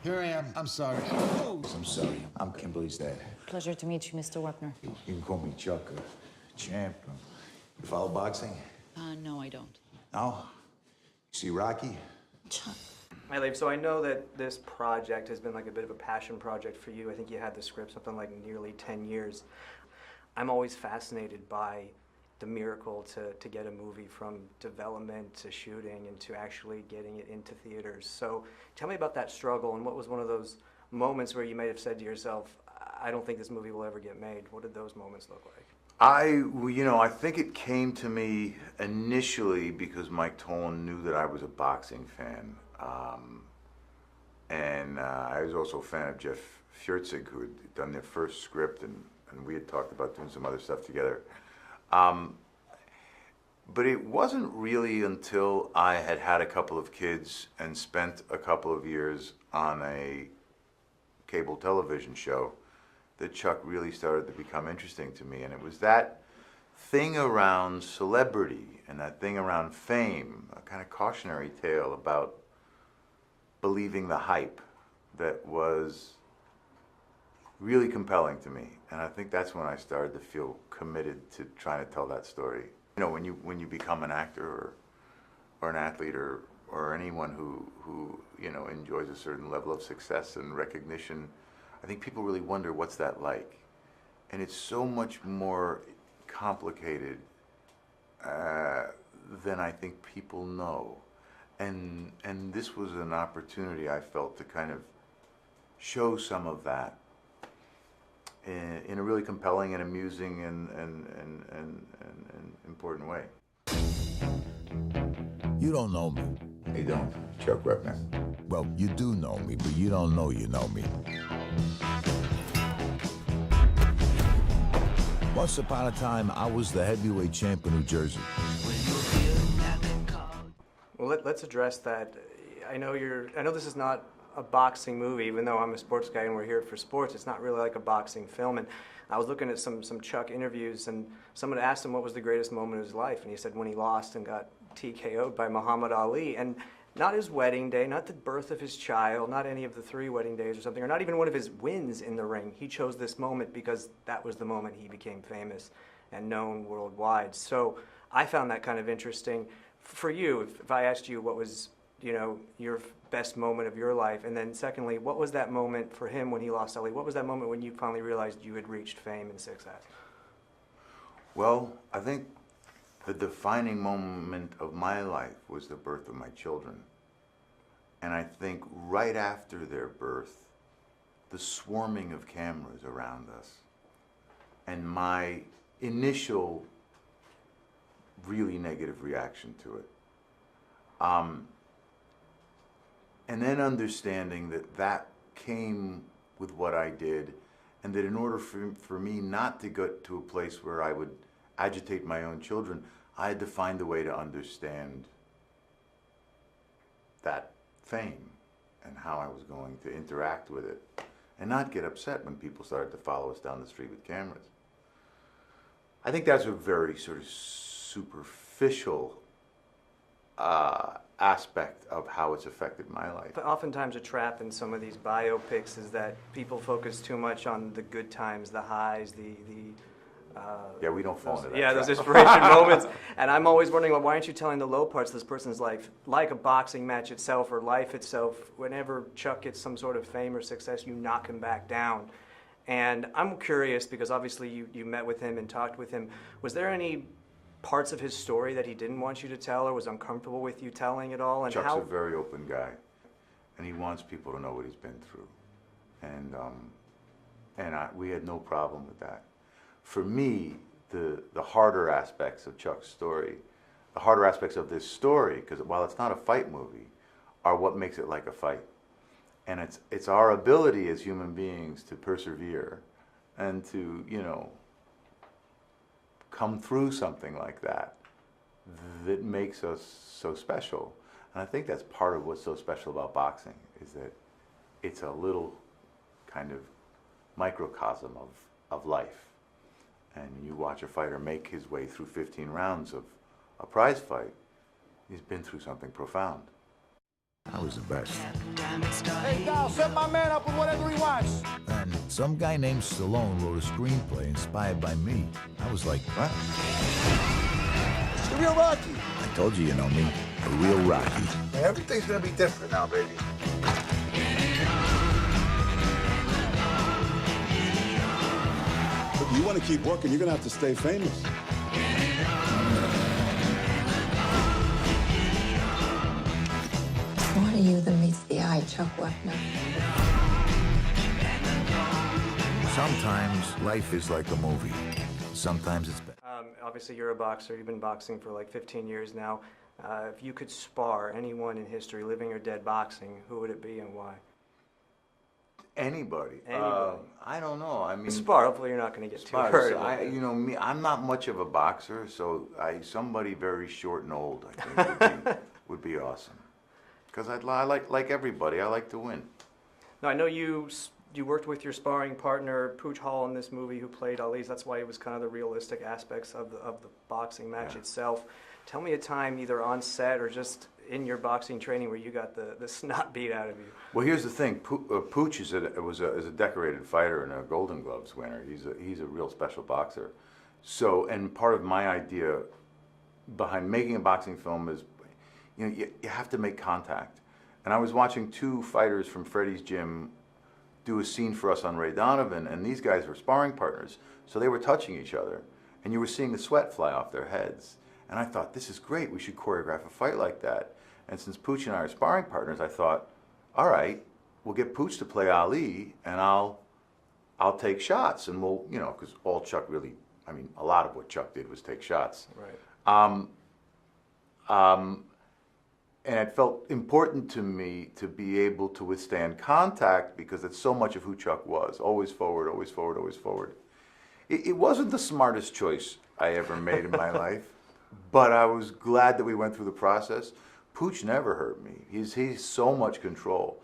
Here I am. I'm sorry. Oh, I'm sorry. I'm Kimberly's dad. Pleasure to meet you, Mr. Wepner. You can call me Chuck, champ. You follow boxing? No, I don't. No? You see Rocky? Chuck. Hi, Liev. So I know that this project has been like a bit of a passion project for you. I think you had the script something like nearly 10 years. I'm always fascinated by the miracle to get a movie from development to shooting and to actually getting it into theaters. So tell me about that struggle, and what was one of those moments where you might have said to yourself, I don't think this movie will ever get made. What did those moments look like? I think it came to me initially because Mike Tolan knew that I was a boxing fan. And I was also a fan of Jeff Furtzig, who had done their first script, and we had talked about doing some other stuff together. But it wasn't really until I had had a couple of kids and spent a couple of years on a cable television show that Chuck really started to become interesting to me. And it was that thing around celebrity and that thing around fame, a kind of cautionary tale about believing the hype, that was really compelling to me. And I think that's when I started to feel committed to trying to tell that story. You know, when you become an actor or an athlete or anyone who enjoys a certain level of success and recognition, I think people really wonder what's that like. And it's so much more complicated than I think people know. And this was an opportunity I felt to kind of show some of that in a really compelling and amusing and important way. You don't know me. You don't. Chuck Wepner. Well, you do know me, but you don't know you know me. Once upon a time, I was the heavyweight champ in New Jersey. Well, let's address that. I know this is not a boxing movie, even though I'm a sports guy and we're here for sports. It's not really like a boxing film. And I was looking at some Chuck interviews, and someone asked him what was the greatest moment of his life, and he said when he lost and got TKO'd by Muhammad Ali. And not his wedding day, not the birth of his child, not any of the 3 wedding days or something, or not even one of his wins in the ring. He chose this moment because that was the moment he became famous and known worldwide. So I found that kind of interesting. For you, if I asked you what was, your best moment of your life, and then secondly, what was that moment for him when he lost Ali? What was that moment when you finally realized you had reached fame and success? Well, I think the defining moment of my life was the birth of my children. And I think right after their birth, the swarming of cameras around us, and my initial really negative reaction to it. And then understanding that came with what I did, and that in order for me not to get to a place where I would agitate my own children, I had to find a way to understand that fame and how I was going to interact with it, and not get upset when people started to follow us down the street with cameras. I think that's a very sort of superficial aspect of how it's affected my life. But oftentimes a trap in some of these biopics is that people focus too much on the good times, the highs, Yeah, we don't fall into that yeah, trap. those inspiration moments. And I'm always wondering, well, why aren't you telling the low parts of this person's life, like a boxing match itself or life itself? Whenever Chuck gets some sort of fame or success, you knock him back down. And I'm curious, because obviously you met with him and talked with him. Was there any parts of his story that he didn't want you to tell or was uncomfortable with you telling at all? And Chuck's a very open guy, and he wants people to know what he's been through. And we had no problem with that. For me, the harder aspects of Chuck's story, the harder aspects of this story, because while it's not a fight movie, are what makes it like a fight. And it's our ability as human beings to persevere and to, come through something like that makes us so special. And I think that's part of what's so special about boxing, is that it's a little kind of microcosm of life. And you watch a fighter make his way through 15 rounds of a prize fight, he's been through something profound. I was the best. Hey, Dal, set my man up with whatever he wants. And some guy named Stallone wrote a screenplay inspired by me. I was like, what? It's the real Rocky. I told you know me. A real Rocky. Man, everything's gonna be different now, baby. If you want to keep working, you're going to have to stay famous. More to you than meets the eye, Chuck Wepner. Sometimes life is like a movie. Sometimes it's bad. Obviously, you're a boxer. You've been boxing for like 15 years now. If you could spar anyone in history, living or dead, boxing, who would it be and why? Anybody. Anybody. I don't know. I mean, Spar. Hopefully, you're not going to get too Spar, hurt. so you know me. I'm not much of a boxer, so somebody very short and old, I think, would be awesome. Because I like everybody. I like to win. Now, I know you worked with your sparring partner Pooch Hall in this movie, who played Ali. That's why it was kind of the realistic aspects of the boxing match itself. Tell me a time, either on set or just in your boxing training, where you got the snot beat out of you. Well, here's the thing. Pooch is a decorated fighter and a Golden Gloves winner. He's a real special boxer. So, and part of my idea behind making a boxing film is, you know, you have to make contact. And I was watching two fighters from Freddie's gym do a scene for us on Ray Donovan, and these guys were sparring partners, so they were touching each other, and you were seeing the sweat fly off their heads. And I thought, this is great, we should choreograph a fight like that. And since Pooch and I are sparring partners, I thought, all right, we'll get Pooch to play Ali, and I'll take shots, and we'll, you know, because all Chuck really, I mean, a lot of what Chuck did was take shots. Right. And it felt important to me to be able to withstand contact, because it's so much of who Chuck was. Always forward, always forward, always forward. It wasn't the smartest choice I ever made in my life, but I was glad that we went through the process. Pooch never hurt me. He's so much control.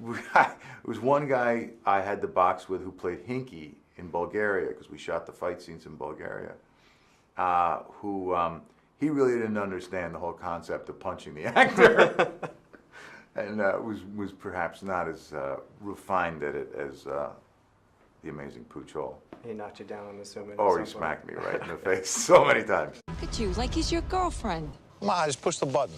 It was one guy I had to box with who played Hinky in Bulgaria, because we shot the fight scenes in Bulgaria, he really didn't understand the whole concept of punching the actor, and was perhaps not as refined at it as the amazing Pooch Hall. He knocked you down, I'm assuming. Oh, he smacked me right in the face so many times. Look at you, like he's your girlfriend. Come on, just push the button.